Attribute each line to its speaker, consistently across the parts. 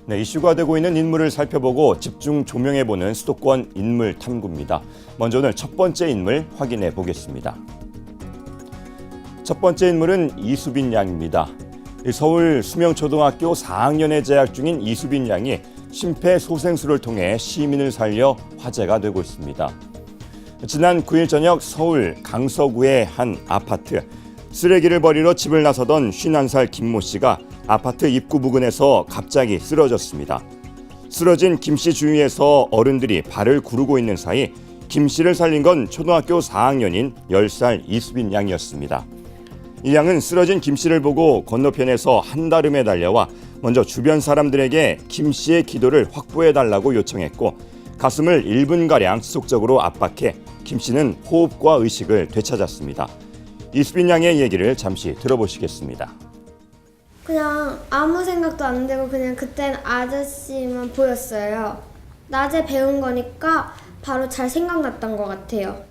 Speaker 1: 네, 이슈가 되고 있는 인물을 살펴보고 집중 조명해보는 수도권 인물 탐구입니다. 먼저 오늘 첫 번째 인물 확인해 보겠습니다. 첫 번째 인물은 이수빈 양입니다. 서울 수명초등학교 4학년에 재학 중인 이수빈 양이 심폐소생술을 통해 시민을 살려 화제가 되고 있습니다. 지난 9일 저녁 서울 강서구의 한 아파트, 쓰레기를 버리러 집을 나서던 51살 김모 씨가 아파트 입구 부근에서 갑자기 쓰러졌습니다. 쓰러진 김 씨 주위에서 어른들이 발을 구르고 있는 사이 김 씨를 살린 건 초등학교 4학년인 10살 이수빈 양이었습니다. 이 양은 쓰러진 김 씨를 보고 건너편에서 한달음에 달려와 먼저 주변 사람들에게 김 씨의 기도를 확보해달라고 요청했고 가슴을 1분가량 지속적으로 압박해 김 씨는 호흡과 의식을 되찾았습니다. 이수빈 양의 얘기를 잠시 들어보시겠습니다.
Speaker 2: 그냥 아무 생각도 안 들고 그냥 그땐 아저씨만 보였어요. 낮에 배운 거니까 바로 잘 생각났던 것 같아요.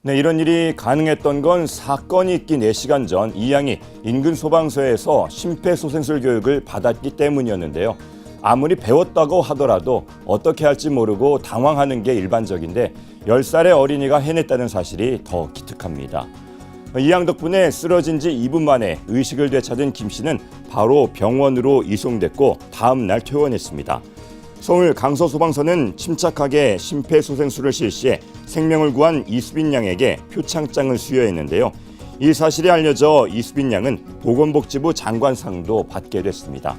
Speaker 1: 네, 이런 일이 가능했던 건 사건이 있기 4시간 전 이 양이 인근 소방서에서 심폐소생술 교육을 받았기 때문이었는데요. 아무리 배웠다고 하더라도 어떻게 할지 모르고 당황하는 게 일반적인데 10살의 어린이가 해냈다는 사실이 더 기특합니다. 이 양 덕분에 쓰러진 지 2분 만에 의식을 되찾은 김 씨는 바로 병원으로 이송됐고 다음 날 퇴원했습니다. 서울 강서소방서는 침착하게 심폐소생술을 실시해 생명을 구한 이수빈 양에게 표창장을 수여했는데요. 이 사실이 알려져 이수빈 양은 보건복지부 장관상도 받게 됐습니다.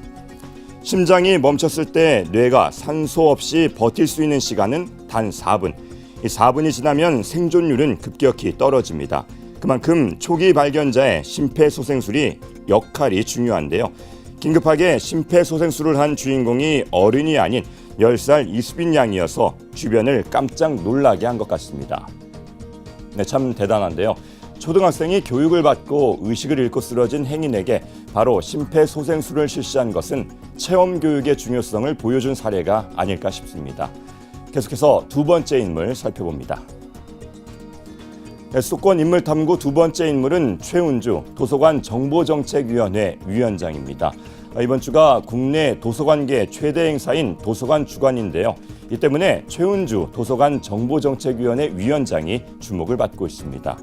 Speaker 1: 심장이 멈췄을 때 뇌가 산소 없이 버틸 수 있는 시간은 단 4분. 이 4분이 지나면 생존율은 급격히 떨어집니다. 그만큼 초기 발견자의 심폐소생술이 역할이 중요한데요. 긴급하게 심폐소생술을 한 주인공이 어른이 아닌 10살 이수빈 양이어서 주변을 깜짝 놀라게 한 것 같습니다. 네, 참 대단한데요. 초등학생이 교육을 받고 의식을 잃고 쓰러진 행인에게 바로 심폐소생술을 실시한 것은 체험교육의 중요성을 보여준 사례가 아닐까 싶습니다. 계속해서 두 번째 인물 살펴봅니다. 수도권 인물탐구 두 번째 인물은 최은주 도서관 정보정책위원회 위원장입니다. 이번 주가 국내 도서관계 최대 행사인 도서관 주간인데요. 이 때문에 최은주 도서관 정보정책위원회 위원장이 주목을 받고 있습니다.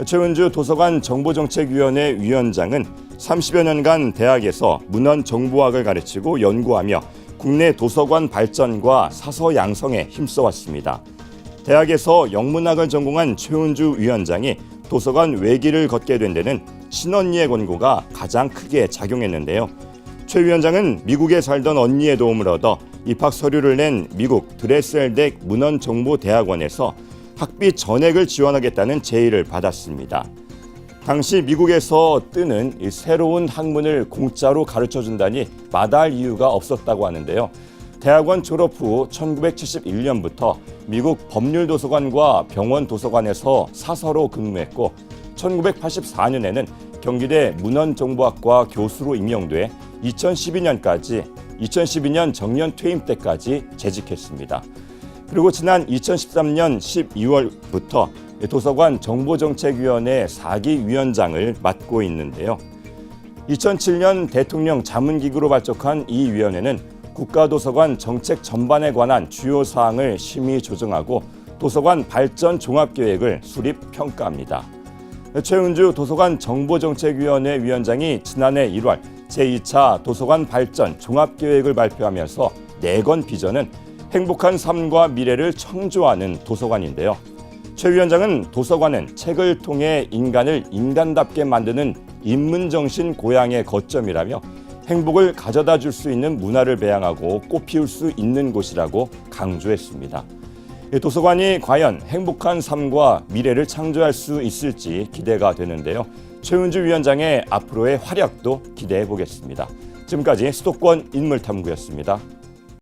Speaker 1: 최은주 도서관 정보정책위원회 위원장은 30여 년간 대학에서 문헌정보학을 가르치고 연구하며 국내 도서관 발전과 사서 양성에 힘써왔습니다. 대학에서 영문학을 전공한 최은주 위원장이 도서관 외길을 걷게 된 데는 친언니의 권고가 가장 크게 작용했는데요. 최 위원장은 미국에 살던 언니의 도움을 얻어 입학 서류를 낸 미국 드레스델덱 문헌정보대학원에서 학비 전액을 지원하겠다는 제의를 받았습니다. 당시 미국에서 뜨는 이 새로운 학문을 공짜로 가르쳐준다니 마다할 이유가 없었다고 하는데요. 대학원 졸업 후 1971년부터 미국 법률도서관과 병원도서관에서 사서로 근무했고 1984년에는 경기대 문헌정보학과 교수로 임용돼 2012년 정년 퇴임 때까지 재직했습니다. 그리고 지난 2013년 12월부터 도서관 정보정책위원회 4기 위원장을 맡고 있는데요. 2007년 대통령 자문기구로 발족한 이 위원회는 국가도서관 정책 전반에 관한 주요 사항을 심의 조정하고 도서관 발전 종합계획을 수립 평가합니다. 최은주 도서관 정보정책위원회 위원장이 지난해 1월 제2차 도서관 발전 종합계획을 발표하면서 내건 비전은 행복한 삶과 미래를 창조하는 도서관인데요. 최 위원장은 도서관은 책을 통해 인간을 인간답게 만드는 인문정신 고양의 거점이라며 행복을 가져다 줄 수 있는 문화를 배양하고 꽃피울 수 있는 곳이라고 강조했습니다. 도서관이 과연 행복한 삶과 미래를 창조할 수 있을지 기대가 되는데요. 최은주 위원장의 앞으로의 활약도 기대해 보겠습니다. 지금까지 수도권 인물탐구였습니다.